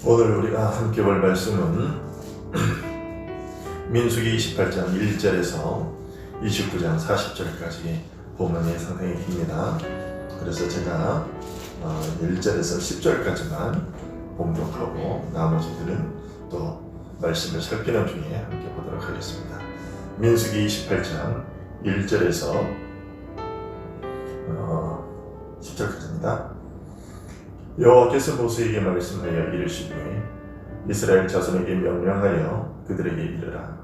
오늘 우리가 함께 볼 말씀은 민수기 28장 1절에서 29장 40절까지 본문이 상당히 깁니다. 그래서 제가 1절에서 10절까지만 봉독하고 나머지들은 또 말씀을 살피는 중에 함께 보도록 하겠습니다. 민수기 28장 1절에서 10절까지입니다. 여호와께서 모세에게 말씀하여 이르시되 이스라엘 자손에게 명령하여 그들에게 이르라.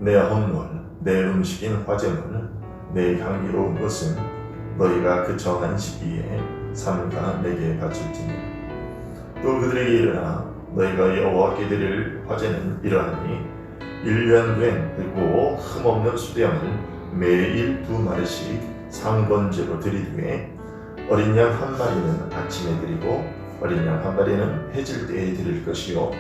내 헌물, 내 음식인 화제물, 내 향기로운 것은 너희가 그 정한 시기에 삼가 내게 바칠지니 또 그들에게 이르라. 너희가 여호와께 드릴 화제는 이러하니 1년 된 그리고 흠없는 수량을 매일 2마리씩 상번제로 드리되 어린 양 한 마리는 아침에 드리고 어린 양 한 마리는 해질 때에 드릴 것이요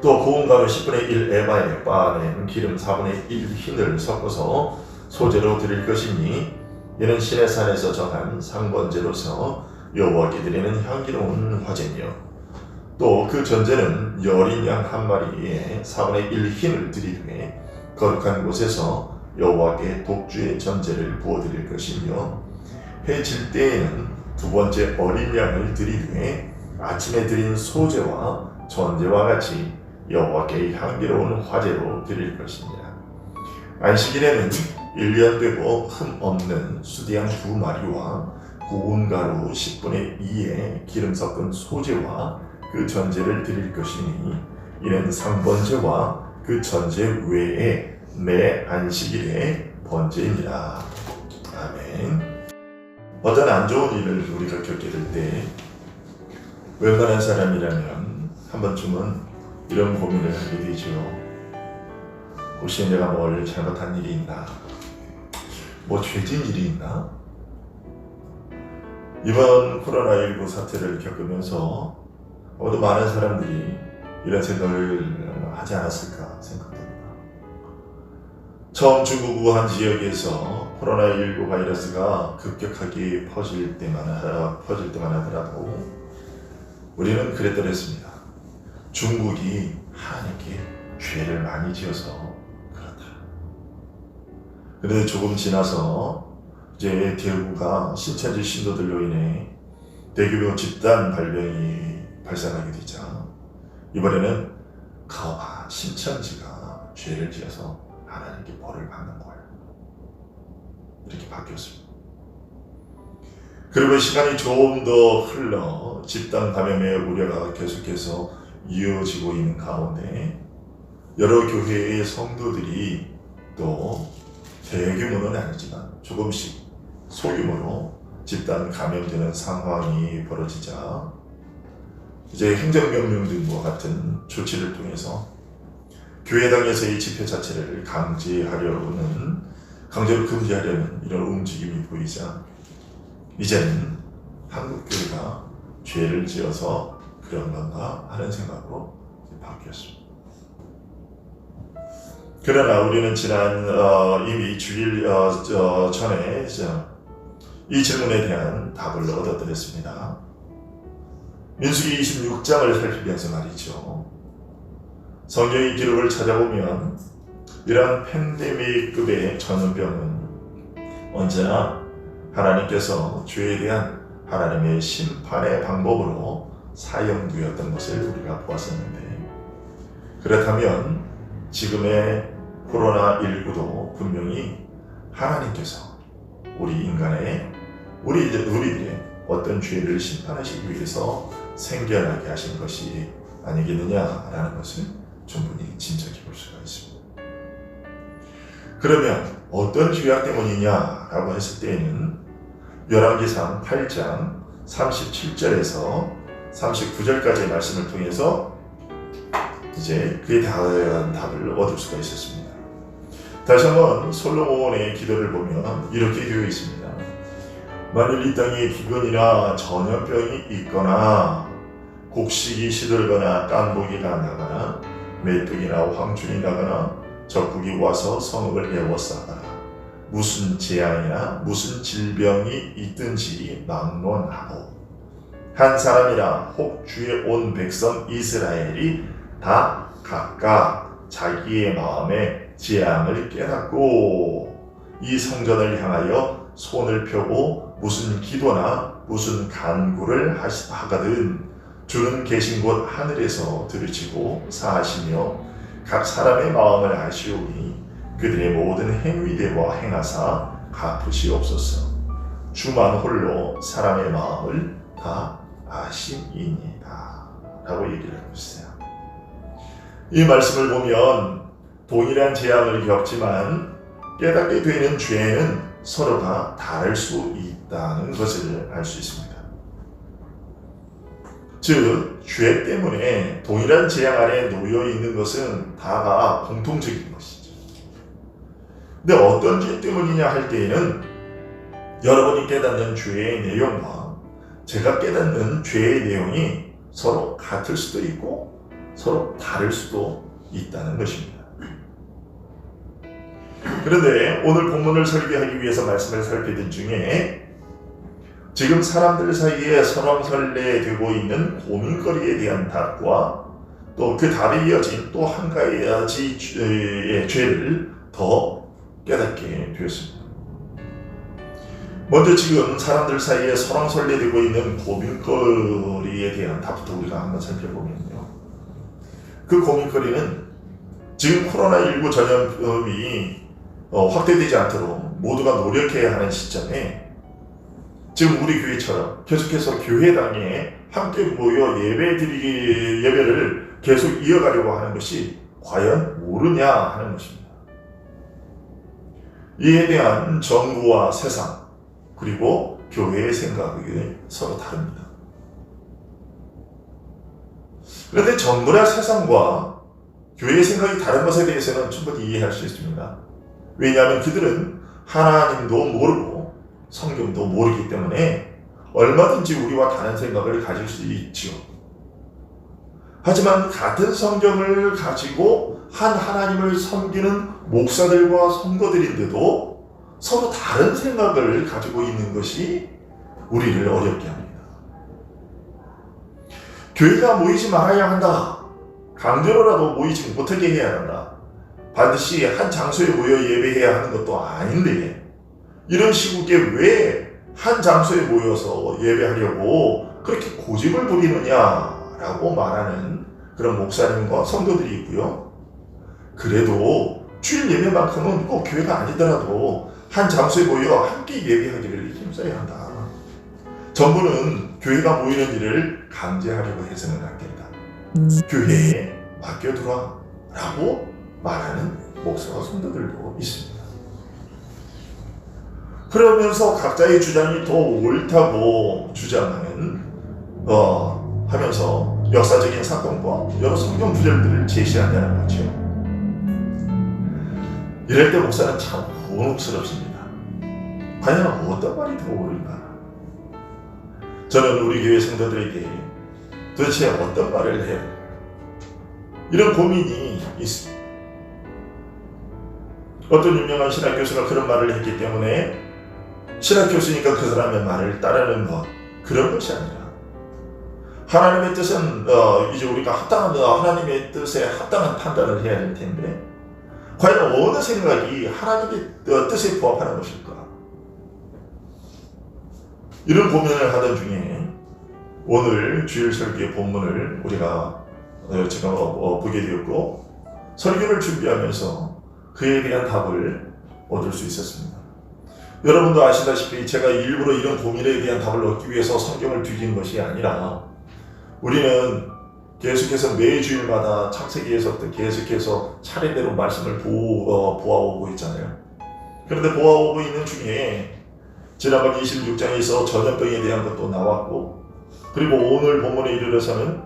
또 고운 가루 10분의 1 에바에 빻아낸 기름 4분의 1 흰을 섞어서 소제로 드릴 것이니 이는 시내산에서 정한 상번제로서 여호와께 드리는 향기로운 화제며 또 그 전제는 어린 양 한 마리에 4분의 1 흰을 드리되 거룩한 곳에서 여호와께 독주의 전제를 부어드릴 것이며 해질 때에는 두 번째 어린 양을 드리되 아침에 드린 소제와 전제와 같이 여호와께 향기로운 화제로 드릴 것이니라. 안식일에는 1년 되고 흠 없는 수디양 2마리와 고운 가루 10분의 2의 기름 섞은 소제와 그 전제를 드릴 것이니 이는 상번제와 그 전제 외에 매 안식일의 번제이니라. 아멘. 어떤 안 좋은 일을 우리가 겪게 될 때 웬만한 사람이라면 한 번쯤은 이런 고민을 하게 되죠. 혹시 내가 뭘 잘못한 일이 있나? 뭐 죄진 일이 있나? 이번 코로나19 사태를 겪으면서 모두 많은 사람들이 이런 생각을 하지 않았을까 생각됩니다. 처음 중국 우한 지역에서 코로나19 바이러스가 급격하게 퍼질 때만 하더라도 우리는 그랬더랬습니다. 중국이 하나님께 죄를 많이 지어서 그렇다. 그런데 조금 지나서 이제 대구가 신천지 신도들로 인해 대규모 집단 발병이 발생하게 되자 이번에는 가와 신천지가 죄를 지어서 하나님께 벌을 받는 거예요. 이렇게 바뀌었습니다. 그리고 시간이 조금 더 흘러 집단 감염의 우려가 계속해서 이어지고 있는 가운데 여러 교회의 성도들이 또 대규모는 아니지만 조금씩 소규모로 집단 감염되는 상황이 벌어지자 이제 행정명령 등과 같은 조치를 통해서 교회당에서의 집회 자체를 강제로 금지하려는 이런 움직임이 보이자 이제는 한국교회가 죄를 지어서 그런 건가 하는 생각으로 바뀌었습니다. 그러나 우리는 지난 이미 주일 전에 이 질문에 대한 답을 얻어드렸습니다. 민수기 26장을 살피면서 말이죠. 성경의 기록을 찾아보면 이러한 팬데믹급의 전염병은 언제나 하나님께서 죄에 대한 하나님의 심판의 방법으로 사용되었던 것을 우리가 보았었는데 그렇다면 지금의 코로나19도 분명히 하나님께서 우리들의 어떤 죄를 심판하시기 위해서 생겨나게 하신 것이 아니겠느냐라는 것을 충분히 짐작해 볼 수가 있습니다. 그러면 어떤 죄악 때문이냐라고 했을 때에는 열왕기상 8장 37절에서 39절까지의 말씀을 통해서 이제 그에 대한 답을 얻을 수가 있었습니다. 다시 한번 솔로몬의 기도를 보면 이렇게 되어 있습니다. 만일 이 땅에 기근이나 전염병이 있거나 곡식이 시들거나 깐복이가 나거나 메뚜기나 황충이 나거나 적국이 와서 성읍을 에워싸거나 무슨 재앙이나 무슨 질병이 있든지 막론하고 한 사람이나 혹 주의 온 백성 이스라엘이 다 각각 자기의 마음의 재앙을 깨닫고 이 성전을 향하여 손을 펴고 무슨 기도나 무슨 간구를 하거든 주는 계신 곳 하늘에서 들으시고 사하시며 각 사람의 마음을 아시오니 그들의 모든 행위대로 행하사 갚으시옵소서. 주만 홀로 사람의 마음을 다 아시니이다 라고 얘기를 하고 있어요. 이 말씀을 보면 동일한 재앙을 겪지만 깨닫게 되는 죄는 서로가 다를 수 있다는 것을 알 수 있습니다. 즉, 죄 때문에 동일한 재앙 아래 놓여 있는 것은 다가 공통적인 것이죠. 근데 어떤 죄 때문이냐 할 때에는 여러분이 깨닫는 죄의 내용과 제가 깨닫는 죄의 내용이 서로 같을 수도 있고 서로 다를 수도 있다는 것입니다. 그런데 오늘 본문을 설교하기 위해서 말씀을 살피던 중에 지금 사람들 사이에 설왕설래되고 있는 고민거리에 대한 답과 또 그 답에 이어진 또 한 가지의 죄를 더 깨닫게 되었습니다. 먼저 지금 사람들 사이에 설왕설래되고 있는 고민거리에 대한 답부터 우리가 한번 살펴보면요. 그 고민거리는 지금 코로나19 전염병이 확대되지 않도록 모두가 노력해야 하는 시점에 지금 우리 교회처럼 계속해서 교회당에 함께 모여 예배를 계속 이어가려고 하는 것이 과연 옳으냐 하는 것입니다. 이에 대한 정부와 세상 그리고 교회의 생각이 서로 다릅니다. 그런데 정부나 세상과 교회의 생각이 다른 것에 대해서는 충분히 이해할 수 있습니다. 왜냐하면 그들은 하나님도 모르고 성경도 모르기 때문에 얼마든지 우리와 다른 생각을 가질 수 있죠. 하지만 같은 성경을 가지고 한 하나님을 섬기는 목사들과 성도들인데도 서로 다른 생각을 가지고 있는 것이 우리를 어렵게 합니다. 교회가 모이지 말아야 한다. 강제로라도 모이지 못하게 해야 한다. 반드시 한 장소에 모여 예배해야 하는 것도 아닌데 이런 시국에 왜 한 장소에 모여서 예배하려고 그렇게 고집을 부리느냐라고 말하는 그런 목사님과 성도들이 있고요. 그래도 주일 예배만큼은 꼭 교회가 아니더라도 한 장소에 모여 함께 예배하기를 힘써야 한다. 정부는 교회가 모이는 일을 강제하려고 해서는 안 된다. 교회에 맡겨두라 라고 말하는 목사와 성도들도 있습니다. 그러면서 각자의 주장이 더 옳다고 주장하는 하면서 역사적인 사건과 여러 성경 구절들을 제시한다는 거죠. 이럴 때 목사는 참 곤혹스럽습니다. 과연 어떤 말이 더 옳은가? 저는 우리 교회 성도들에게 도대체 어떤 말을 해야 할까? 이런 고민이 있습니다. 어떤 유명한 신학 교수가 그런 말을 했기 때문에 신학 교수니까 그 사람의 말을 따르는 것, 그런 것이 아니라 하나님의 뜻은 이제 우리가 하나님의 뜻에 합당한 판단을 해야 할 텐데 과연 어느 생각이 하나님의 뜻에 부합하는 것일까? 이런 고민을 하던 중에 오늘 주일 설교의 본문을 우리가 제가 보게 되었고 설교를 준비하면서 그에 대한 답을 얻을 수 있었습니다. 여러분도 아시다시피 제가 일부러 이런 고민에 대한 답을 얻기 위해서 성경을 뒤진 것이 아니라 우리는 계속해서 매주일마다 창세기에서부터 계속해서 차례대로 말씀을 보아오고 있잖아요. 그런데 보아오고 있는 중에 지난번 26장에서 전염병에 대한 것도 나왔고 그리고 오늘 본문에 이르러서는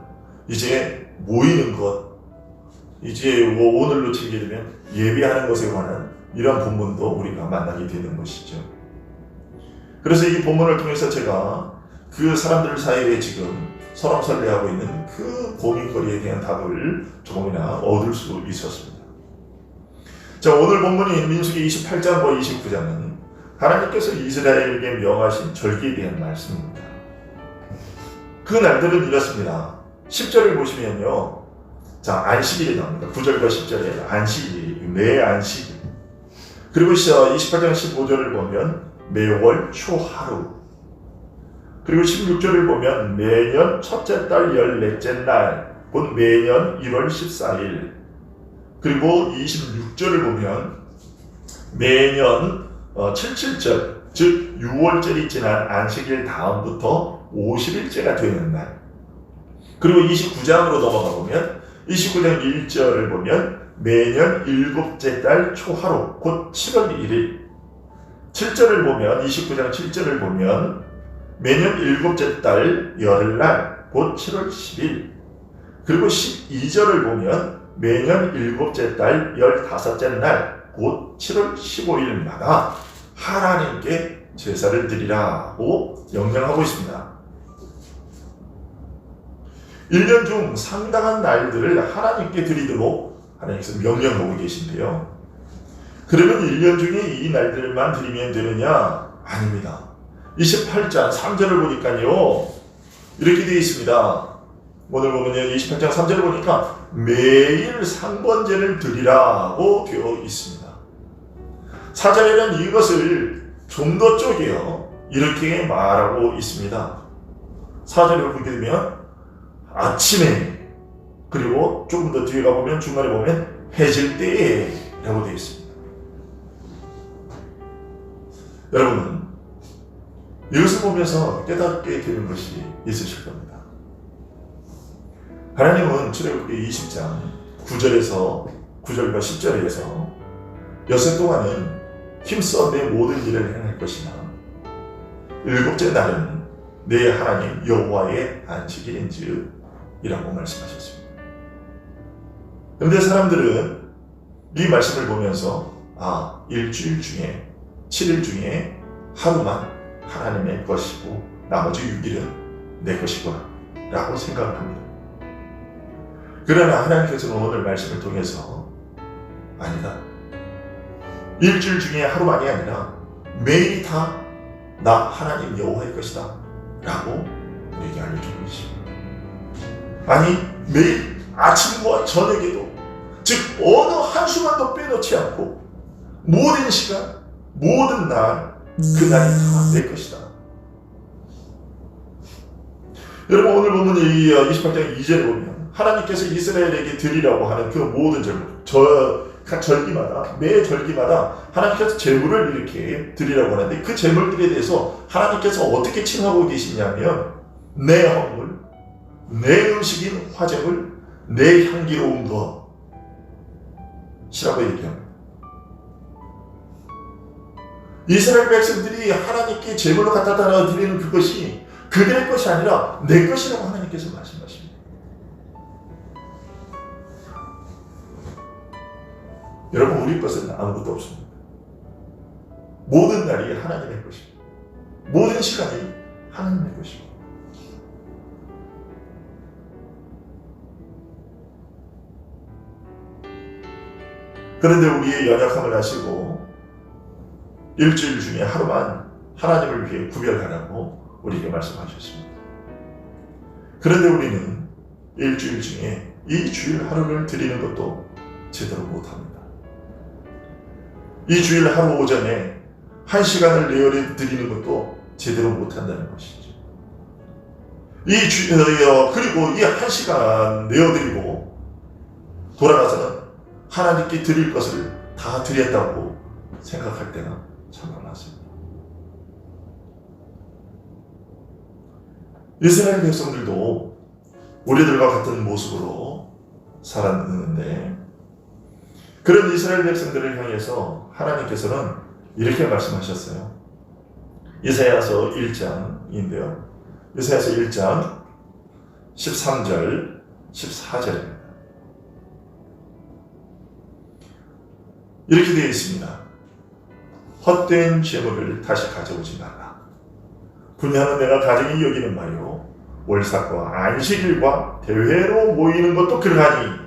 이제 모이는 것, 이제 오늘로 치게 되면 예배하는 것에 관한 이런 본문도 우리가 만나게 되는 것이죠. 그래서 이 본문을 통해서 제가 그 사람들 사이에 지금 설왕설래하고 있는 그 고민거리에 대한 답을 조금이나 얻을 수 있었습니다. 자, 오늘 본문인 민수기 28장과 29장은 하나님께서 이스라엘에게 명하신 절기에 대한 말씀입니다. 그 그 날들은 이렇습니다. 10절을 보시면요. 자, 안식일이 나옵니다. 9절과 10절에 안식일, 매 안식일. 그리고 28장 15절을 보면 매월 초하루. 그리고 16절을 보면 매년 첫째 달 14째 날, 곧 매년 1월 14일. 그리고 26절을 보면 매년 77절, 즉 6월절이 지난 안식일 다음부터 50일째가 되는 날. 그리고 29장으로 넘어가 보면 29장 1절을 보면 매년 7째 달 초하루, 곧 7월 1일. 7절을 보면 29장 7절을 보면 매년 7째 달 열흘날, 곧 7월 10일. 그리고 12절을 보면 매년 7째 달 15째 날, 곧 7월 15일마다 하나님께 제사를 드리라고 명령하고 있습니다. 1년 중 상당한 날들을 하나님께 드리도록 하나님께서 명령하고 계신데요. 그러면 1년 중에 이 날들만 드리면 되느냐? 아닙니다. 28장 3절을 보니까요. 이렇게 되어 있습니다. 오늘 보면 28장 3절을 보니까 매일 상번제를 드리라고 되어 있습니다. 4절에는 이것을 좀 더 쪼개어 이렇게 말하고 있습니다. 4절을 보게 되면 아침에, 그리고 조금 더 뒤에 가보면 중간에 보면 해질 때에 라고 되어 있습니다. 여러분, 이것을 보면서 깨닫게 되는 것이 있으실 겁니다. 하나님은 출애굽기 20장 9절과 10절에서 여섯 동안은 힘써 내 모든 일을 행할 것이나 일곱째 날은 내 하나님 여호와의 안식일인즉 이라고 말씀하셨습니다. 그런데 사람들은 이 말씀을 보면서 일주일 중에 7일 중에 하루만 하나님의 것이고 나머지 6일은 내 것이구나 라고 생각을 합니다. 그러나 하나님께서는 오늘 말씀을 통해서 아니다. 일주일 중에 하루만이 아니라 매일이 다 나 하나님 여호와의 것이다 라고 우리에게 알려주고 계십니다. 아니, 매일 아침과 저녁에도, 즉 어느 한순간도 빼놓지 않고 모든 시간, 모든 날, 그날이 다 내 것이다. 여러분, 오늘 보면 이 28장 2절에 보면 하나님께서 이스라엘에게 드리라고 하는 그 모든 각 절기마다, 매 절기마다 하나님께서 제물을 이렇게 드리라고 하는데, 그 제물들에 대해서 하나님께서 어떻게 칭하고 계시냐면 내 헌물, 내 음식인 화제물, 내 향기로운 것이라고 얘기합니다. 이스라엘 백성들이 하나님께 제물로 갖다 드리는 그것이 그들의 것이 아니라 내 것이라고 하나님께서 말씀하십니다. 여러분, 우리 것은 아무것도 없습니다. 모든 날이 하나님의 것입니다. 모든 시간이 하나님의 것입니다. 그런데 우리의 연약함을 아시고 일주일 중에 하루만 하나님을 위해 구별하라고 우리에게 말씀하셨습니다. 그런데 우리는 일주일 중에 이 주일 하루를 드리는 것도 제대로 못합니다. 이 주일 하루 오전에 1시간을 내어 드리는 것도 제대로 못한다는 것이죠. 그리고 이 1시간 내어드리고 돌아가서는 하나님께 드릴 것을 다 드렸다고 생각할 때가 참 많았습니다. 이스라엘 백성들도 우리들과 같은 모습으로 살았는데, 그런 이스라엘 백성들을 향해서 하나님께서는 이렇게 말씀하셨어요. 이사야서 1장인데요. 이사야서 1장 13절, 14절입니다. 이렇게 되어 있습니다. 헛된 재물을 다시 가져오지 말라. 분야는 내가 가정이 여기는 바요 월삭과 안식일과 대회로 모이는 것도 그러하니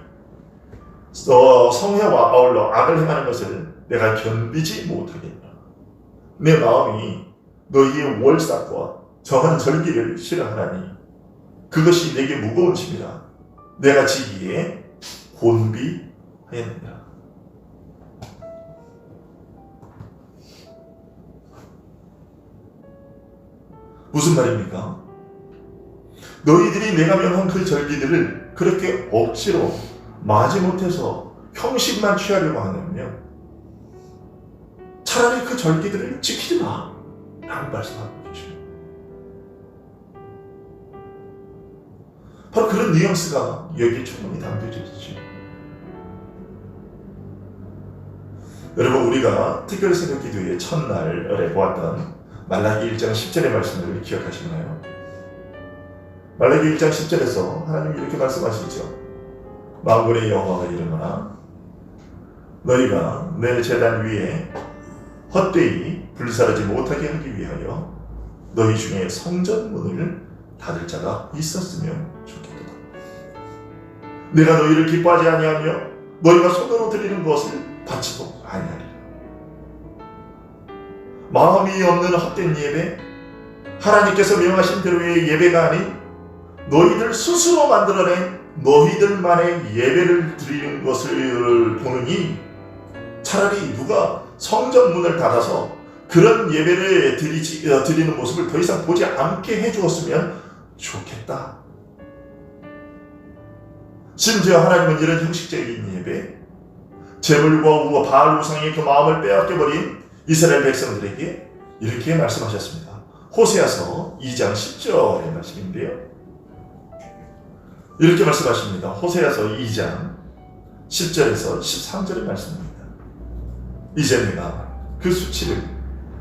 성회와 아울러 악을 행하는 것을 내가 견디지 못하겠다. 내 마음이 너희의 월삭과 정한 절기를 싫어하나니 그것이 내게 무거운 짐이라 내가 지기에 곤비하였느니라. 무슨 말입니까? 너희들이 내가 명한 그 절기들을 그렇게 억지로 마지못해서 형식만 취하려고 하냐면 차라리 그 절기들을 지키지 마 라고 말씀하고 계십니다. 바로 그런 뉘앙스가 여기에 충분히 담겨져 있죠. 여러분, 우리가 특별 새벽 기도의 첫날에 보았던 말라기 1장 10절의 말씀을 기억하시나요? 말라기 1장 10절에서 하나님이 이렇게 말씀하시죠. 만군의 여호와가 이르노라 너희가 내 제단 위에 헛되이 불사르지 못하게 하기 위하여 너희 중에 성전문을 닫을 자가 있었으면 좋겠도다. 내가 너희를 기뻐하지 아니하며 너희가 손으로 드리는 것을 받지도 아니하리라. 마음이 없는 헛된 예배, 하나님께서 명하신 대로의 예배가 아닌 너희들 스스로 만들어낸 너희들만의 예배를 드리는 것을 보느니 차라리 누가 성전문을 닫아서 그런 예배를 드리는 모습을 더 이상 보지 않게 해주었으면 좋겠다. 심지어 하나님은 이런 형식적인 예배, 제물과 바알 우상의 그 마음을 빼앗겨버린 이스라엘 백성들에게 이렇게 말씀하셨습니다. 호세아서 2장 10절의 말씀인데요. 이렇게 말씀하십니다. 호세아서 2장 10절에서 13절의 말씀입니다. 이제 내가 그 수치를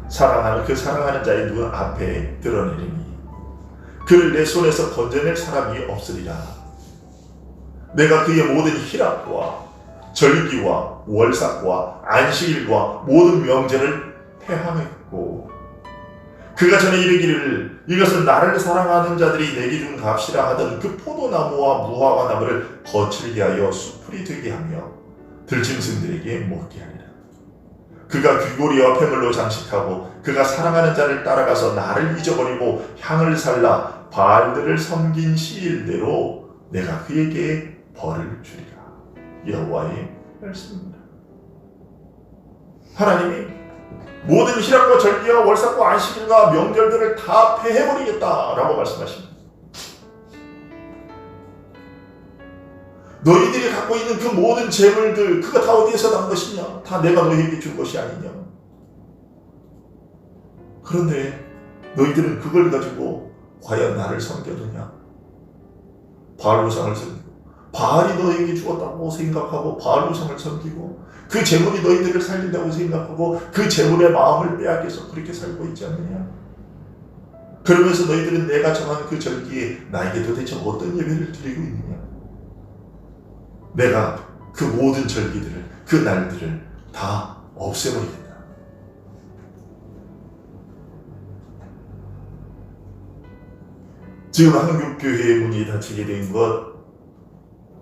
사랑하는 자의 눈 앞에 드러내리니 그를 내 손에서 건져낼 사람이 없으리라. 내가 그의 모든 희락과 절기와 월삭과 안식일과 모든 명제를 폐함했고 그가 전에 이르기를 이것은 나를 사랑하는 자들이 내게 준 값이라 하던 그 포도나무와 무화과 나무를 거칠게 하여 수풀이 되게 하며 들짐승들에게 먹게 하리라. 그가 귀고리와 폐물로 장식하고 그가 사랑하는 자를 따라가서 나를 잊어버리고 향을 살라 바알들을 섬긴 시일대로 내가 그에게 벌을 주리라. 여호와의 말씀입니다. 하나님이 모든 희락과 절기와 월삭과 안식일과 명절들을 다 폐해버리겠다라고 말씀하십니다. 너희들이 갖고 있는 그 모든 재물들 그거 다 어디에서 난 것이냐? 다 내가 너희에게 준 것이 아니냐? 그런데 너희들은 그걸 가지고 과연 나를 섬겨주냐? 바알 우상을 섬기고 바알이 너희에게 주었다고 생각하고 바알 우상을 섬기고 그 재물이 너희들을 살린다고 생각하고 그 재물의 마음을 빼앗겨서 그렇게 살고 있지 않느냐? 그러면서 너희들은 내가 정한 그 절기에 나에게 도대체 어떤 예배를 드리고 있느냐? 내가 그 모든 절기들을 그 날들을 다 없애버리겠다. 지금 한국교회의 문이 닫히게 된 것,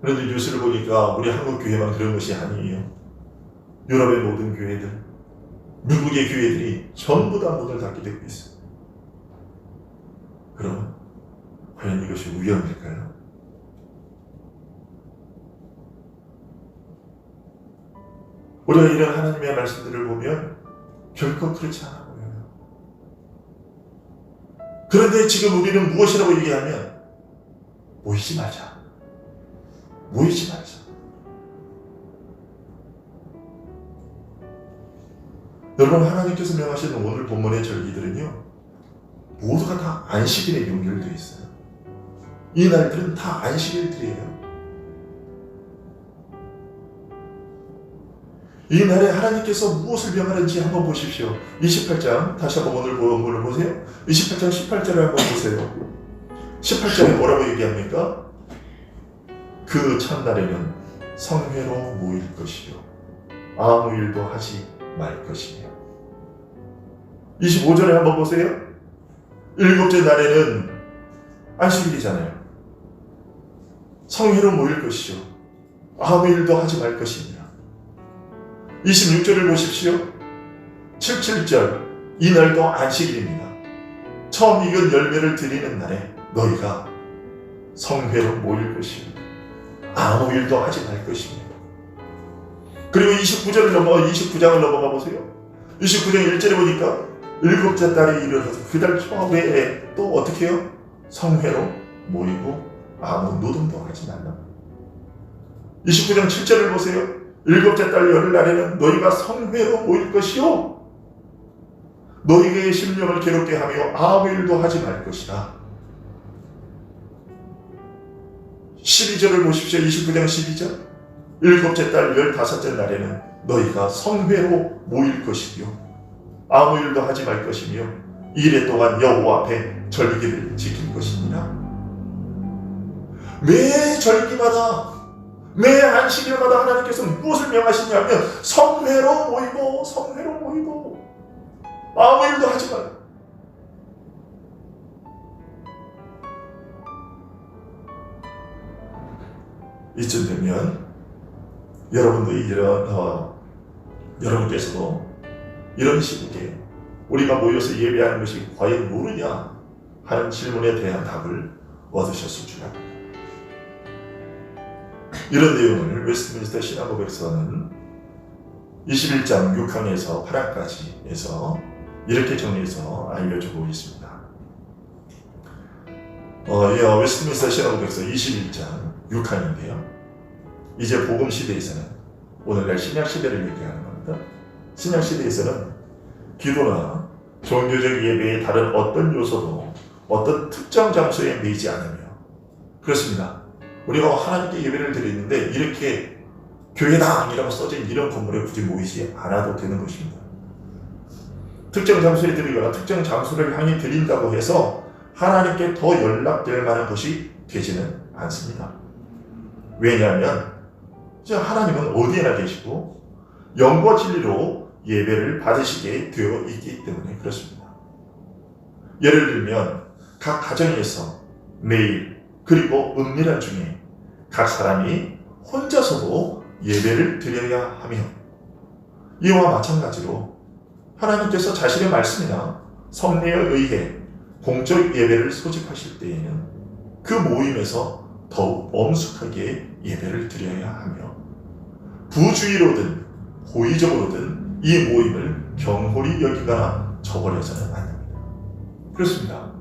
그런데 뉴스를 보니까 우리 한국교회만 그런 것이 아니에요. 유럽의 모든 교회들, 미국의 교회들이 전부 다 문을 닫게 되고 있어요. 그럼 과연 이것이 우연일까요? 우리가 이런 하나님의 말씀들을 보면 결코 그렇지 않아 보여요. 그런데 지금 우리는 무엇이라고 얘기하면 모이지 말자. 모이지 말자. 여러분, 하나님께서 명하시는 오늘 본문의 절기들은요, 모두가 다 안식일에 연결되어 있어요. 이 날들은 다 안식일들이에요. 이 날에 하나님께서 무엇을 명하는지 한번 보십시오. 28장, 다시 한번 오늘 본문을 보세요. 28장 18절을 한번 보세요. 18절에 뭐라고 얘기합니까? 그 첫날에는 성회로 모일 것이요 아무 일도 하지 말 것이며. 25절에 한번 보세요. 일곱째 날에는 안식일이잖아요. 성회로 모일 것이요 아무 일도 하지 말 것이며. 26절을 보십시오. 77절, 이날도 안식일입니다. 처음 익은 열매를 드리는 날에 너희가 성회로 모일 것이요 아무 일도 하지 말 것이며. 그리고 29장을 넘어가 보세요. 29장 1절에 보니까 일곱째 달에 이르러서 그달 초하루에 또 어떻게 해요? 성회로 모이고 아무 노동도 하지 말라. 29장 7절을 보세요. 일곱째 달 열흘날에는 너희가 성회로 모일 것이요 너희의 심령을 괴롭게 하며 아무 일도 하지 말 것이라. 12절을 보십시오. 29장 12절. 일곱째 달 15째 날에는 너희가 성회로 모일 것이요 아무 일도 하지 말 것이며 이래 동안 여호와 앞에 절기를 지킬 것이니라. 매 절기마다 매 안식일마다 하나님께서 무엇을 명하시냐면 성회로 모이고 아무 일도 하지 말라. 이쯤 되면 여러분께서도 이런 시국에 우리가 모여서 예배하는 것이 과연 옳으냐 하는 질문에 대한 답을 얻으셨을 줄 압니다. 이런 내용을 웨스트민스터 신앙고백서는 21장 6항에서 8항까지에서 이렇게 정리해서 알려주고 있습니다. 웨스트민스터 신앙고백서 21장 6항인데요. 이제 복음 시대에서는 오늘날 신약 시대를 얘기하는 겁니다. 신약 시대에서는 기도나 종교적 예배의 다른 어떤 요소도 어떤 특정 장소에 매이지 않으며 그렇습니다. 우리가 하나님께 예배를 드리는데 이렇게 교회당이라고 써진 이런 건물에 굳이 모이지 않아도 되는 것입니다. 특정 장소에 드리거나 특정 장소를 향해 드린다고 해서 하나님께 더 연락될 만한 것이 되지는 않습니다. 왜냐하면 하나님은 어디에나 계시고 영과 진리로 예배를 받으시게 되어 있기 때문에 그렇습니다. 예를 들면 각 가정에서 매일 그리고 은밀한 중에 각 사람이 혼자서도 예배를 드려야 하며 이와 마찬가지로 하나님께서 자신의 말씀이나 섭리에 의해 공적 예배를 소집하실 때에는 그 모임에서 더욱 엄숙하게 예배를 드려야 하며 부주의로든 고의적으로든 이 모임을 경홀히 여기거나 저버려서는 안 됩니다. 그렇습니다.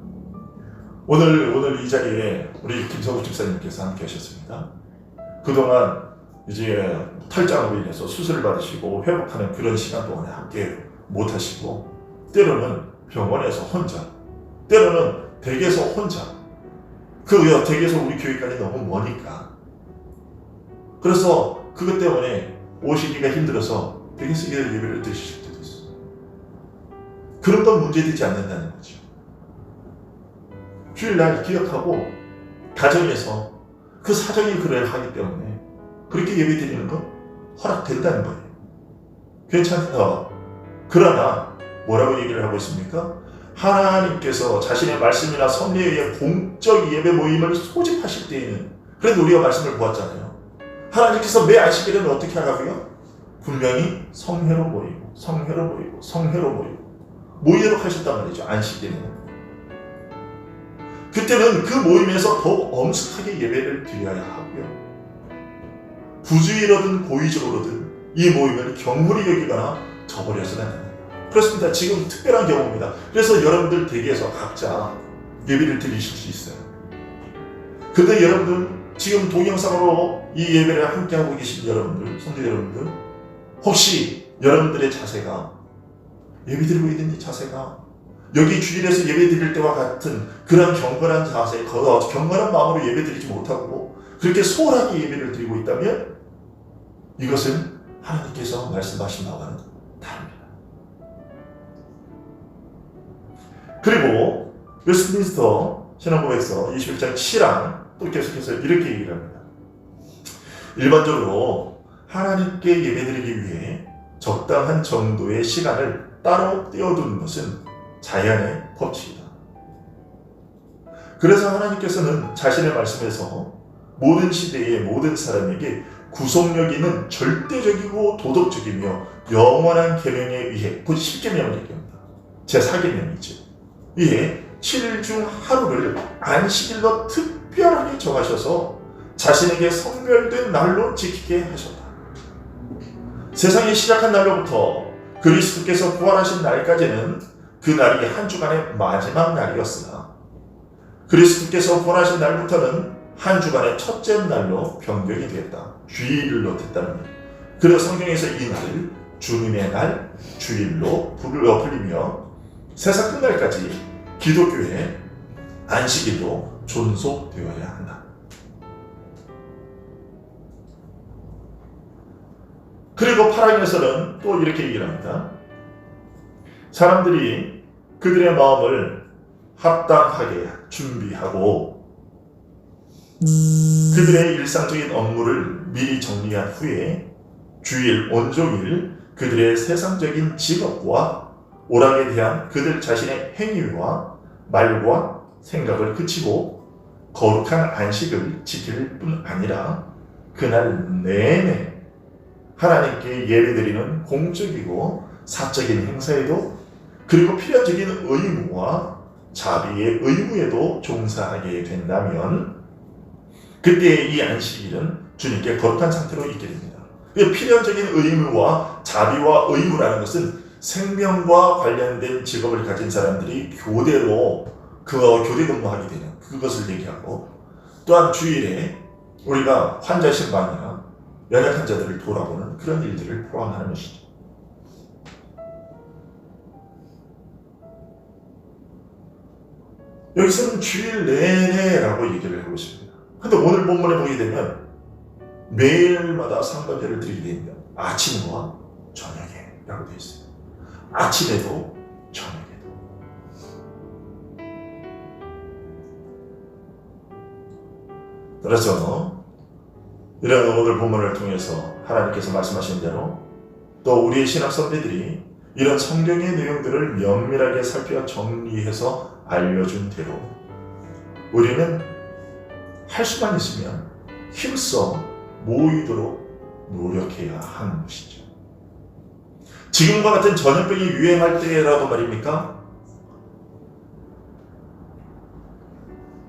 오늘 이 자리에 우리 김성우 집사님께서 함께 하셨습니다. 그동안 이제 탈장으로 인해서 수술을 받으시고 회복하는 그런 시간 동안에 함께 못하시고 때로는 병원에서 혼자 때로는 댁에서 혼자 그 댁에서 우리 교회까지 너무 머니까 그래서 그것 때문에 오시기가 힘들어서 댁에서 예배를 드실 때도 있어요. 그런 건 문제되지 않는다는 거죠. 주일날 기억하고 가정에서 그 사정이 그래야 하기 때문에 그렇게 예배 드리는 건 허락된다는 거예요. 괜찮다. 그러나 뭐라고 얘기를 하고 있습니까? 하나님께서 자신의 말씀이나 섭리에 의해 공적 예배 모임을 소집하실 때에는 그래도 우리가 말씀을 보았잖아요. 하나님께서 매 안식일에는 어떻게 하라고요? 분명히 성회로 모이고 모이도록 하셨단 말이죠. 안식일에는. 그때는 그 모임에서 더욱 엄숙하게 예배를 드려야 하고요. 부주의로든 고의적으로든 이 모임을 경홀히 여기거나 저버려서는 안 됩니다. 그렇습니다. 지금 특별한 경우입니다. 그래서 여러분들 댁에서 각자 예배를 드리실 수 있어요. 근데 여러분들 지금 동영상으로 이 예배를 함께하고 계신 여러분들, 성도 여러분들 혹시 여러분들의 자세가 예배 드리고 있는 이 자세가 여기 주일에서 예배 드릴 때와 같은 그런 경건한 자세, 경건한 마음으로 예배 드리지 못하고 그렇게 소홀하게 예배를 드리고 있다면 이것은 하나님께서 말씀하신 바와는 다릅니다. 그리고 웨스트민스터 신앙고백서 21장 7항 또 계속해서 이렇게 얘기를 합니다. 일반적으로 하나님께 예배드리기 위해 적당한 정도의 시간을 따로 떼어두는 것은 자연의 법칙이다. 그래서 하나님께서는 자신의 말씀에서 모든 시대의 모든 사람에게 구속력 있는 절대적이고 도덕적이며 영원한 계명에 의해 곧 10계명을 얘기합니다. 제4계명이죠. 이에 7일 중 하루를 안식일로 특별하게 정하셔서 자신에게 성별된 날로 지키게 하셨다. 세상이 시작한 날로부터 그리스도께서 부활하신 날까지는 그 날이 한 주간의 마지막 날이었으나 그리스도께서 부활하신 날부터는 한 주간의 첫째 날로 변경이 되었다. 주일로 됐다는 것. 그래서 성경에서 이 날을 주님의 날, 주일로 불리며 세상 끝날까지 기독교의 안식일로 존속되어야 한다. 그리고 8항에서는 또 이렇게 얘기를 합니다. 사람들이 그들의 마음을 합당하게 준비하고 그들의 일상적인 업무를 미리 정리한 후에 주일 온종일 그들의 세상적인 직업과 오락에 대한 그들 자신의 행위와 말과 생각을 그치고 거룩한 안식을 지킬 뿐 아니라 그날 내내 하나님께 예배드리는 공적이고 사적인 행사에도 그리고 필연적인 의무와 자비의 의무에도 종사하게 된다면 그때 이 안식일은 주님께 거룩한 상태로 있게 됩니다. 필연적인 의무와 자비와 의무라는 것은 생명과 관련된 직업을 가진 사람들이 교대로 교대 근무하게 되는 그것을 얘기하고, 또한 주일에 우리가 환자 신방이나 연약한 자들을 돌아보는 그런 일들을 포함하는 것이죠. 여기서는 주일 내내라고 얘기를 하고 있습니다. 근데 오늘 본문에 보게 되면 매일마다 상반절을 드리게 됩니다. 아침과 저녁에 라고 되어 있어요. 아침에도 저녁에도. 그래서 이런 오늘 본문을 통해서 하나님께서 말씀하신 대로 또 우리의 신학 선배들이 이런 성경의 내용들을 면밀하게 살펴 정리해서 알려준 대로 우리는 할 수만 있으면 힘써 모이도록 노력해야 하는 것이죠. 지금과 같은 전염병이 유행할 때라도 말입니까?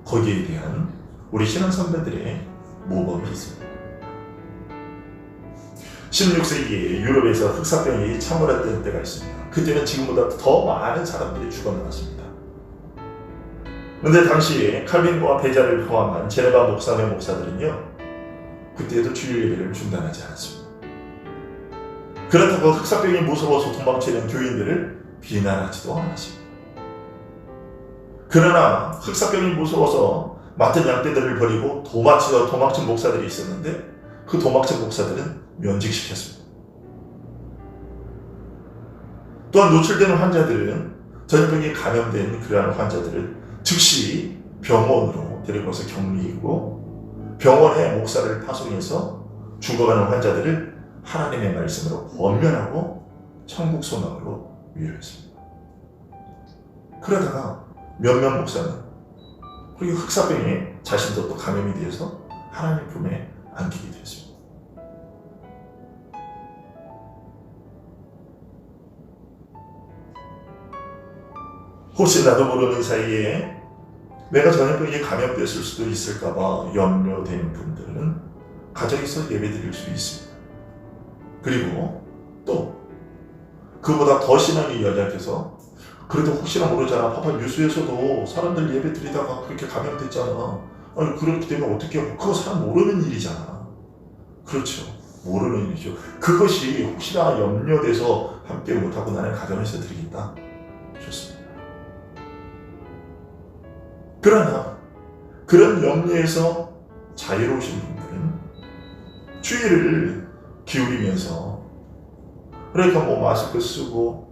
거기에 대한 우리 신앙 선배들의 모범이 있습니다. 16세기에 유럽에서 흑사병이 참혹했던 때가 있습니다. 그때는 지금보다 더 많은 사람들이 죽어나갔습니다. 그런데 당시에 칼빈과 베자를 포함한 제네바 목사회 목사들은요, 그때도 주일 예배를 중단하지 않았습니다. 그렇다고 흑사병이 무서워서 도망치는 교인들을 비난하지도 않았습니다. 그러나 흑사병이 무서워서 맡은 양떼들을 버리고 도망친 목사들이 있었는데 그 도망친 목사들은 면직시켰습니다. 또한 노출되는 환자들은 전염병에 감염된 그러한 환자들을 즉시 병원으로 데려가서 격리이고 병원에 목사를 파송해서 죽어가는 환자들을 하나님의 말씀으로 권면하고 천국 소망으로 위로했습니다. 그러다가 몇몇 목사는 그리고 흑사병에 자신도 또 감염이 되어서 하나님 품에 안기게 되었습니다. 혹시 나도 모르는 사이에 내가 전염병에 감염됐을 수도 있을까봐 염려된 분들은 가정에서 예배드릴 수 있습니다. 그리고 또 그보다 더 신앙이 연약해서 그래도 혹시나 모르잖아. 파파 뉴스에서도 사람들 예배 드리다가 그렇게 감염됐잖아. 아니 그렇게 되면 어떻게 하고, 그거 사람 모르는 일이잖아. 그렇죠. 모르는 일이죠. 그것이 혹시나 염려돼서 함께 못하고 나는 가정에서 드리겠다. 좋습니다. 그러나 그런 염려에서 자유로우신 분들은 주의를 기울이면서 그러니까 마스크 쓰고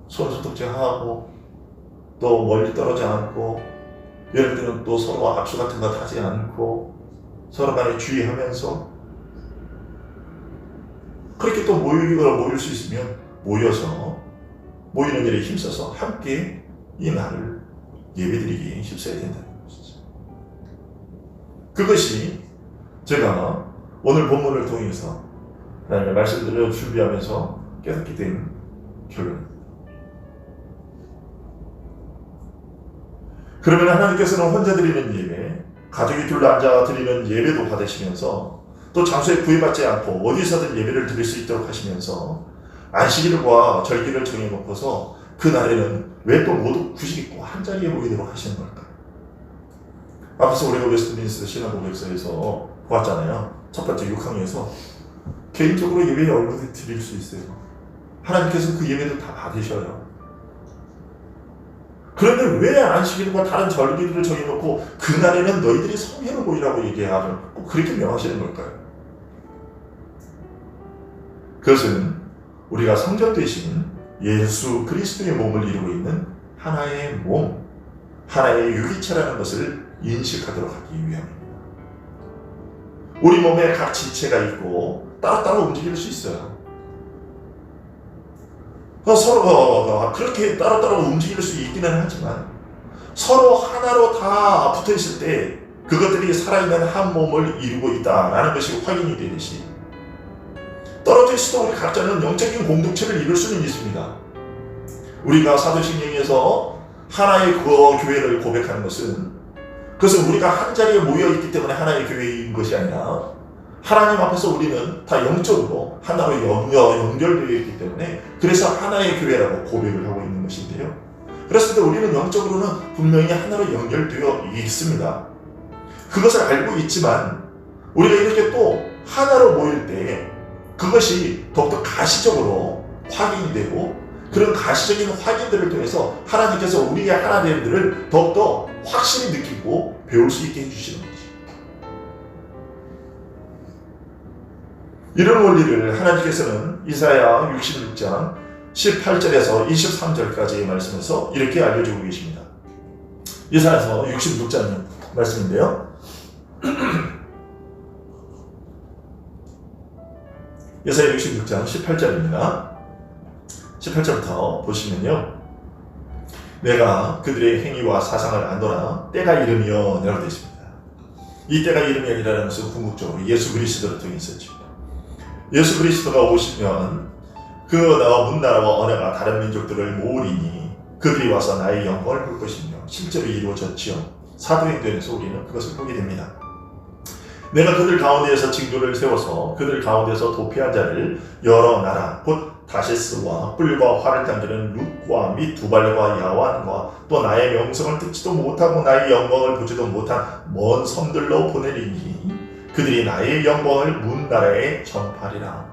손소독제하고 또 멀리 떨어지지 않고 예를 들면 또 서로 악수 같은 거 하지 않고 서로 간에 주의하면서 그렇게 또 모일 수 있으면 모여서 모이는 일에 힘써서 함께 이 날을 예배드리기에 힘써야 된다는 것이죠. 그것이 제가 오늘 본문을 통해서 하나님의 말씀들을 준비하면서 깨닫게 된 결론입니다. 그러면 하나님께서는 혼자 드리는 예배, 가족이 둘러앉아 드리는 예배도 받으시면서 또 장소에 구애받지 않고 어디서든 예배를 드릴 수 있도록 하시면서 안식일과 절기를 정해놓고서 그날에는 왜 또 모두 구식 있고 한자리에 모이도록 하시는 걸까요? 앞에서 우리가 웨스트민스터 신앙고백서에서 보았잖아요. 첫 번째 6항에서 개인적으로 예배에 얼마든지 드릴 수 있어요. 하나님께서 그 예배도 다 받으셔요. 그런데 왜 안식일과 다른 절기들을 정해놓고 그날에는 너희들이 성회로 모이라고 얘기하면 꼭 그렇게 명하시는 걸까요? 그것은 우리가 성전 되신 예수 그리스도의 몸을 이루고 있는 하나의 몸, 하나의 유기체라는 것을 인식하도록 하기 위함입니다. 우리 몸에 각 지체가 있고 따로따로 움직일 수 있어요. 서로 그렇게 따로따로 움직일 수 있기는 하지만 서로 하나로 다 붙어 있을 때 그것들이 살아있는 한 몸을 이루고 있다라는 것이 확인이 되듯이 떨어져 있어도 우리 각자는 영적인 공동체를 이룰 수는 있습니다. 우리가 사도신경에서 하나의 그 교회를 고백하는 것은 그것은 우리가 한 자리에 모여있기 때문에 하나의 교회인 것이 아니라 하나님 앞에서 우리는 다 영적으로 하나로 연결되어 있기 때문에 그래서 하나의 교회라고 고백을 하고 있는 것인데요. 그랬을 때 우리는 영적으로는 분명히 하나로 연결되어 있습니다. 그것을 알고 있지만 우리가 이렇게 또 하나로 모일 때 그것이 더욱더 가시적으로 확인이 되고 그런 가시적인 확인들을 통해서 하나님께서 우리의 하나됨들을 더욱더 확실히 느끼고 배울 수 있게 해주시는 거죠. 이런 원리를 하나님께서는 이사야 66장 18절에서 23절까지의 말씀에서 이렇게 알려주고 계십니다. 이사야서 66장 말씀인데요. 이사야 66장 18절입니다. 18절부터 보시면요. 내가 그들의 행위와 사상을 안도나 때가 이르면 이라고 되어 있습니다. 이 때가 이르면이라는 것은 궁극적으로 예수 그리스도를 통해 있었죠. 예수 그리스도가 오시면 그 문나라와 언어가 다른 민족들을 모으리니 그들이 와서 나의 영광을 볼 것이며 실제로 이루어졌지요. 사도행전에서 우리는 그것을 보게 됩니다. 내가 그들 가운데에서 징조를 세워서 그들 가운데서 도피한 자를 여러 나라 곧 다시스와 뿔과 활을 당기는 룻과 및 두발과 야완과 또 나의 명성을 듣지도 못하고 나의 영광을 보지도 못한 먼 섬들로 보내리니 그들이 나의 영광을 문나라에 전파리라.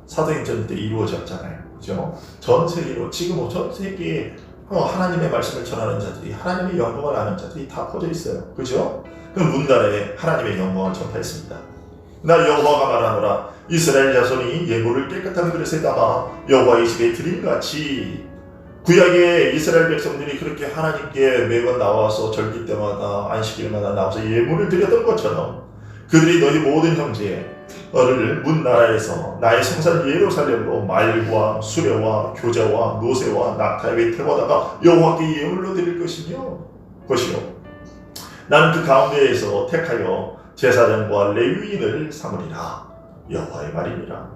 사도행전 때 이루어졌잖아요. 그죠? 전 세계로 지금 전 세계에 하나님의 말씀을 전하는 자들이 하나님의 영광을 아는 자들이 다 퍼져 있어요. 그죠? 그 문나라에 하나님의 영광을 전파했습니다. 나 여호와가 말하노라. 이스라엘 자손이 예물을 깨끗한 그릇에 담아 여호와의 집에 드림같이 구약의 이스라엘 백성들이 그렇게 하나님께 매번 나와서 절기 때마다 안식일마다 나와서 예물을 드렸던 것처럼 그들이 너희 모든 형제를 문나라에서 나의 성산 예루살렘으로 말과 수레와 교자와 노새와 낙타에 태워다가 여호와께 예물로 드릴 것이요. 나는 그 가운데에서 택하여 제사장과 레위인을 삼으리라. 여호와의 말이니라.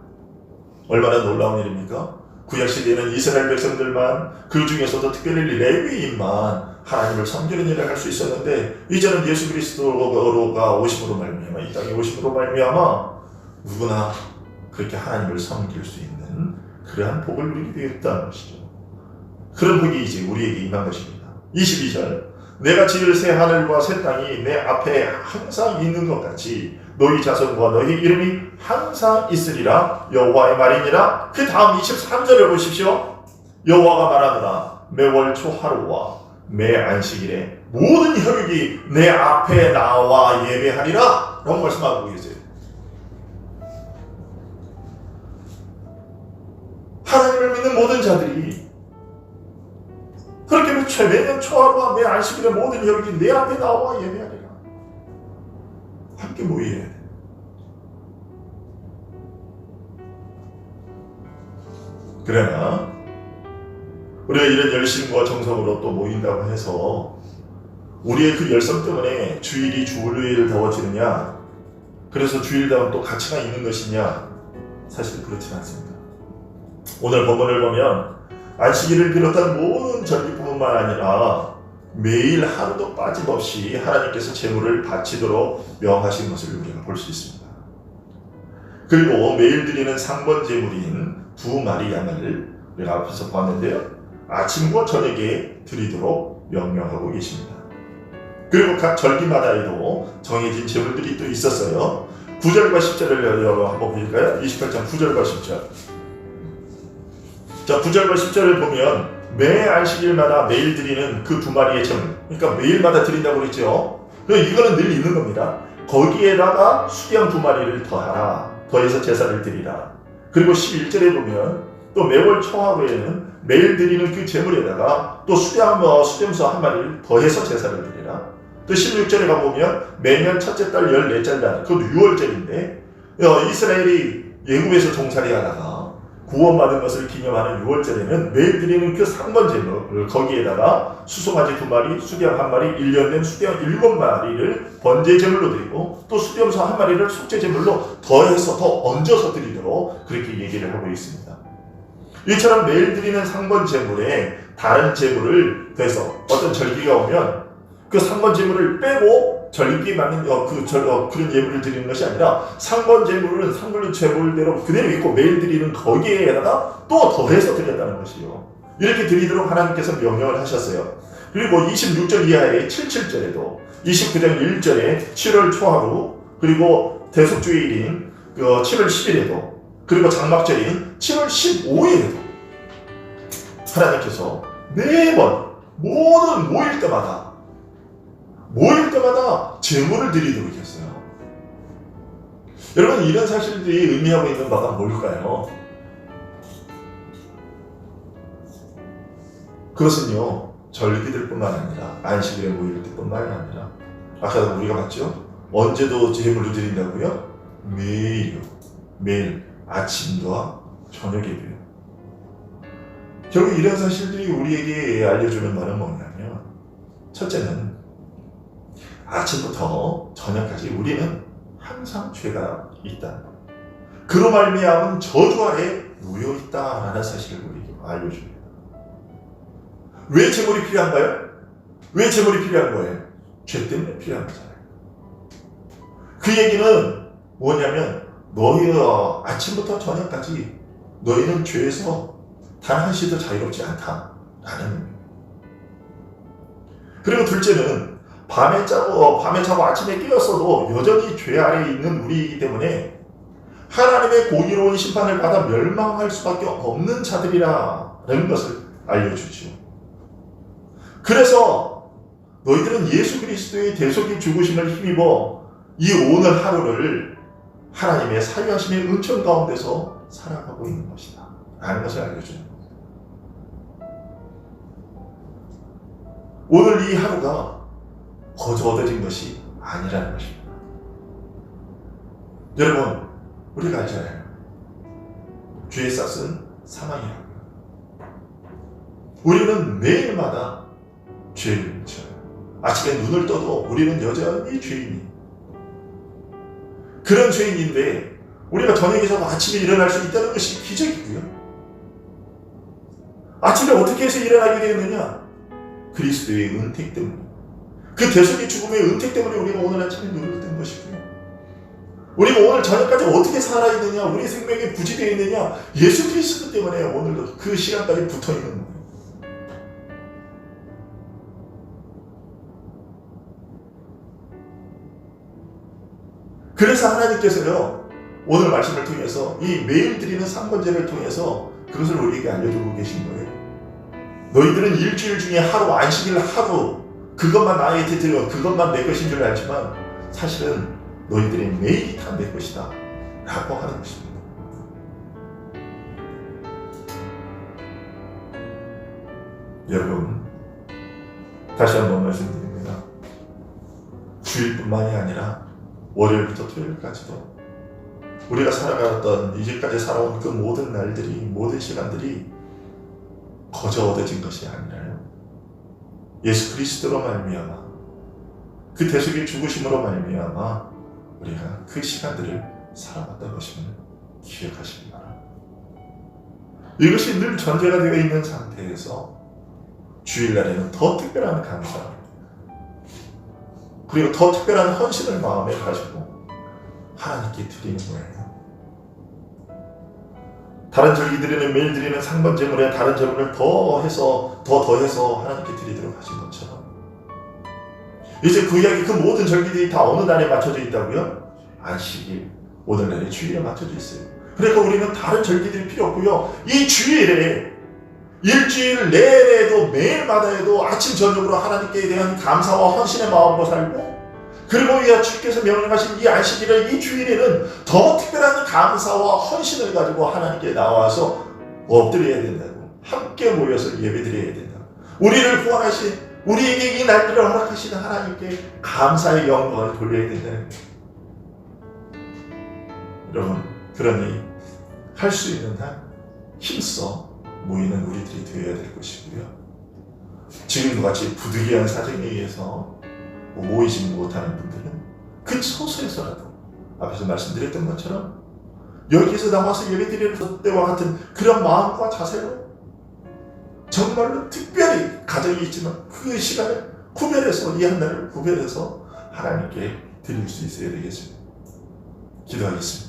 얼마나 놀라운 일입니까? 구약시대에는 이스라엘 백성들만 그 중에서도 특별히 레위인만 하나님을 섬기는 일을 할 수 있었는데 이제는 예수 그리스도가 오심으로 말미암아 이 땅에 오심으로 말미암아 누구나 그렇게 하나님을 섬길 수 있는 그러한 복을 누리게 되었다는 것이죠. 그런 복이 이제 우리에게 임한 것입니다. 22절 내가 지을 새 하늘과 새 땅이 내 앞에 항상 있는 것 같이 너희 자손과 너희 이름이 항상 있으리라. 여호와의 말이니라. 그 다음 23절을 보십시오. 여호와가 말하노라. 매월 초하루와 매 안식일에 모든 혈육이 내 앞에 나와 예배하리라 라고 말씀하고 계세요. 하나님을 믿는 모든 자들이 그렇게 매년 초하루와 매 안식일에 모든 혈육이 내 앞에 나와 예배하리라. 함께 모여야 돼. 그러나 우리가 이런 열심과 정성으로 또 모인다고 해서 우리의 그 열성 때문에 주일이 주일을 더워지느냐, 그래서 주일다운 또 가치가 있는 것이냐, 사실 그렇지는 않습니다. 오늘 본문을 보면 안식일을 비롯한 모든 절기뿐만 아니라 매일 하루도 빠짐없이 하나님께서 제물을 바치도록 명하신 것을 우리가 볼 수 있습니다. 그리고 매일 드리는 상번 제물인 2마리 양을 우리가 앞에서 보았는데요. 아침과 저녁에 드리도록 명령하고 계십니다. 그리고 각 절기마다에도 정해진 제물들이 또 있었어요. 9절과 10절을 한번 볼까요? 28장 9절과 10절. 자, 9절과 10절을 보면 매 안식일마다 매일 드리는 그 2마리의 제물, 그러니까 매일마다 드린다고 그랬죠. 이거는 늘 있는 겁니다. 거기에다가 수양 2마리를 더해서 제사를 드리라. 그리고 11절에 보면 또 매월 초하루에는 매일 드리는 그 제물에다가 또 수렴소 1마리를 더해서 제사를 드리라. 또 16절에 가보면 매년 첫째 달 14째 날, 그것도 6월절인데 이스라엘이 예굽에서 종살이 하다가 구원받은 것을 기념하는 6월절에는 매일 드리는 그 상번 제물, 거기에다가 수송아지 2마리, 수령 1마리, 1년 된 수령 7마리를 번제 제물로 드리고 또 수령소 1마리를 속죄 제물로 더해서 더 얹어서 드리도록 그렇게 얘기를 하고 있습니다. 이처럼 매일 드리는 상번 제물에 다른 제물을 더해서 어떤 절기가 오면 그 상번 제물을 빼고 절기에 맞는 그런 예물을 드리는 것이 아니라 상번 제물은 상번 제물대로 그대로 있고 매일 드리는 거기에다가 또 더해서 드렸다는 것이요. 이렇게 드리도록 하나님께서 명령을 하셨어요. 그리고 26절 이하의 77절에도 29장 1절에 7월 초하루, 그리고 대속주일인 7월 10일에도, 그리고 장막절인 7월 15일에도 하나님께서 매번 모든 모일 때마다 제물을 드리도록 했어요. 여러분, 이런 사실들이 의미하고 있는 바가 뭘까요? 그것은요, 절기들뿐만 아니라 안식일에 모일 때뿐만이 아니라 아까 우리가 봤죠? 언제도 제물을 드린다고요? 매일요. 매일 아침과 저녁에도요. 결국 이런 사실들이 우리에게 알려주는 말은 뭐냐면, 첫째는 아침부터 저녁까지 우리는 항상 죄가 있다. 그로 말미암은 저주 아래 놓여 있다라는 사실을 우리에게 알려줍니다. 왜 제물이 필요한가요? 왜 제물이 필요한 거예요? 죄 때문에 필요한 거잖아요. 그 얘기는 뭐냐면 너희가 아침부터 저녁까지 너희는 죄에서 단 한시도 자유롭지 않다라는 의미입니다. 그리고 둘째는 밤에 자고 아침에 깨었어도 여전히 죄 아래에 있는 우리이기 때문에 하나님의 공의로운 심판을 받아 멸망할 수밖에 없는 자들이라는 것을 알려주죠. 그래서 너희들은 예수 그리스도의 대속의 죽으심을 힘입어 이 오늘 하루를 하나님의 사유하심의 은총 가운데서 살아가고 있는 것이다 라는 것을 알려주는 겁니다. 오늘 이 하루가 거저 얻어진 것이 아니라는 것입니다. 여러분, 우리가 알잖아요. 죄의 싹은 사망이라고요. 우리는 매일마다 죄를 져요. 아침에 눈을 떠도 우리는 여전히 죄인이에요. 그런 죄인인데 우리가 저녁에 자고 아침에 일어날 수 있다는 것이 기적이고요. 아침에 어떻게 해서 일어나게 되었느냐? 그리스도의 은택 때문에, 그 대속의 죽음의 은택 때문에 우리가 오늘 아침에 눈을 뜬 것이고요. 우리가 오늘 저녁까지 어떻게 살아있느냐, 우리 생명이 부지되어 있느냐, 예수 그리스도 때문에 오늘도 그 시간까지 붙어있는 거예요. 그래서 하나님께서요, 오늘 말씀을 통해서 이 매일 드리는 상번제를 통해서 그것을 우리에게 알려주고 계신 거예요. 너희들은 일주일 중에 하루, 안식일 하루, 그것만 나에게 드려, 그것만 내 것인 줄 알지만 사실은 너희들의 매일이 다 내 것이다 라고 하는 것입니다. 여러분, 다시 한번 말씀드립니다. 주일뿐만이 아니라 월요일부터 토요일까지도 우리가 살아갔던, 이제까지 살아온 그 모든 날들이, 모든 시간들이 거저 얻어진 것이 아니라요, 예수 그리스도로 말미암아, 그 대속의 죽으심으로 말미암아 우리가 그 시간들을 살아갔던 것임을 기억하시기 바랍니다. 이것이 늘 전제가 되어 있는 상태에서 주일날에는 더 특별한 감사 그리고 더 특별한 헌신을 마음에 가지고 하나님께 드리는 거예요. 다른 절기들에는 매일 드리는 상번제물에 다른 제물을 더해서 하나님께 드리도록 하신 것처럼 이제 구약의 그 모든 절기들이 다 어느 날에 맞춰져 있다고요? 안식일, 오늘날의 주일에 맞춰져 있어요. 그러니까 우리는 다른 절기들이 필요 없고요. 이 주일에 일주일 내내도 매일마다에도 아침 저녁으로 하나님께 대한 감사와 헌신의 마음으로 살고 그리고 이 주께서 명령하신 이 안식일의 이 주일에는 더 특별한 감사와 헌신을 가지고 하나님께 나와서 엎드려야 된다고 함께 모여서 예배드려야 된다. 우리를 구원하신 우리에게 이 날들을 허락하시는 하나님께 감사의 영광을 돌려야 된다는 거예요. 여러분 그러니 할 수 있는 한 힘써 모이는 우리들이 되어야 될 것이고요. 지금도 같이 부득이한 사정에 의해서 모이지 못하는 분들은 그 처소에서라도 앞에서 말씀드렸던 것처럼 여기서 나와서 예배드리는 때와 같은 그런 마음과 자세로 정말로 특별히 가정이 있지만 그 시간을 구별해서 이 한 날을 구별해서 하나님께 드릴 수 있어야 되겠습니다. 기도하겠습니다.